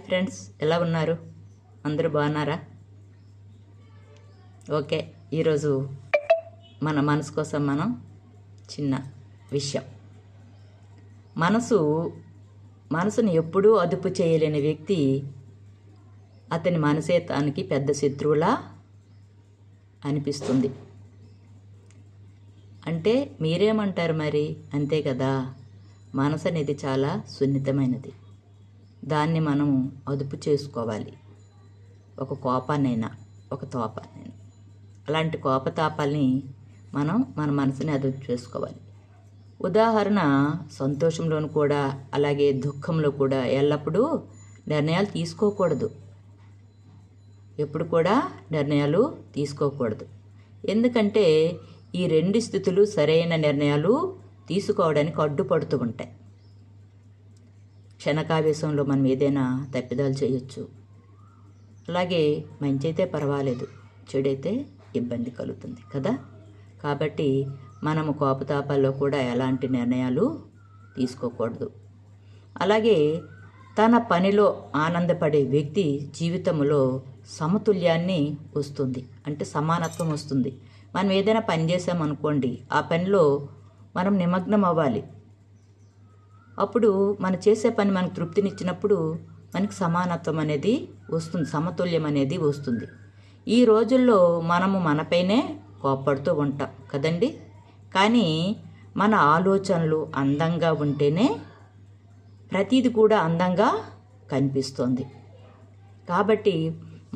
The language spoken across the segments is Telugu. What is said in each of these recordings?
ఫ్రెండ్స్, ఎలా ఉన్నారు? అందరూ బాగున్నారా? ఓకే, ఈరోజు మన మనసు కోసం మనం చిన్న విషయం. మనసుని ఎప్పుడూ అదుపు చేయలేని వ్యక్తి అతని మనసే తనకి పెద్ద శత్రువులా అనిపిస్తుంది. అంటే మీరేమంటారు మరి? అంతే కదా, మనసు అనేది చాలా సున్నితమైనది. దాన్ని మనం అదుపు చేసుకోవాలి. ఒక కోపాన్నైనా, ఒక తోపాన్నైనా, అలాంటి కోపతాపాల్ని మనం మన మనసుని అదుపు చేసుకోవాలి. ఉదాహరణ, సంతోషంలోనూ కూడా అలాగే దుఃఖంలో కూడా ఎల్లప్పుడూ నిర్ణయాలు తీసుకోకూడదు. ఎప్పుడు కూడా నిర్ణయాలు తీసుకోకూడదు. ఎందుకంటే ఈ రెండు స్థితులు సరైన నిర్ణయాలు తీసుకోవడానికి అడ్డుపడుతూ ఉంటాయి. క్షణకావేశంలో మనం ఏదైనా తప్పిదాలు చేయొచ్చు. అలాగే మంచి అయితే పర్వాలేదు, చెడైతే ఇబ్బంది కలుగుతుంది కదా. కాబట్టి మనము కోపతాపాల్లో కూడా ఎలాంటి నిర్ణయాలు తీసుకోకూడదు. అలాగే తన పనిలో ఆనందపడే వ్యక్తి జీవితంలో సమతుల్యాన్ని వస్తుంది, అంటే సమానత్వం వస్తుంది. మనం ఏదైనా పని చేసామనుకోండి, ఆ పనిలో మనం నిమగ్నం అవ్వాలి. అప్పుడు మనం చేసే పని మనకు తృప్తినిచ్చినప్పుడు మనకి సమానత్వం అనేది వస్తుంది, సమతుల్యం అనేది వస్తుంది. ఈ రోజుల్లో మనము మనపైనే కోప్పడుతూ ఉంటాం కదండి. కానీ మన ఆలోచనలు అందంగా ఉంటేనే ప్రతిది కూడా అందంగా కనిపిస్తుంది. కాబట్టి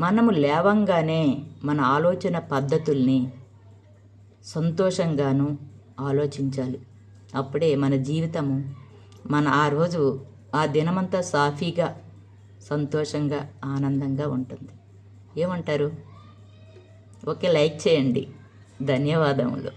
మనము లేవంగానే మన ఆలోచన పద్ధతుల్ని సంతోషంగాను ఆలోచించాలి. అప్పుడే మన జీవితము ఆ రోజు ఆ దినమంతా సాఫీగా, సంతోషంగా, ఆనందంగా ఉంటుంది. ఏమంటారు? ఓకే, లైక్ చేయండి. ధన్యవాదములు.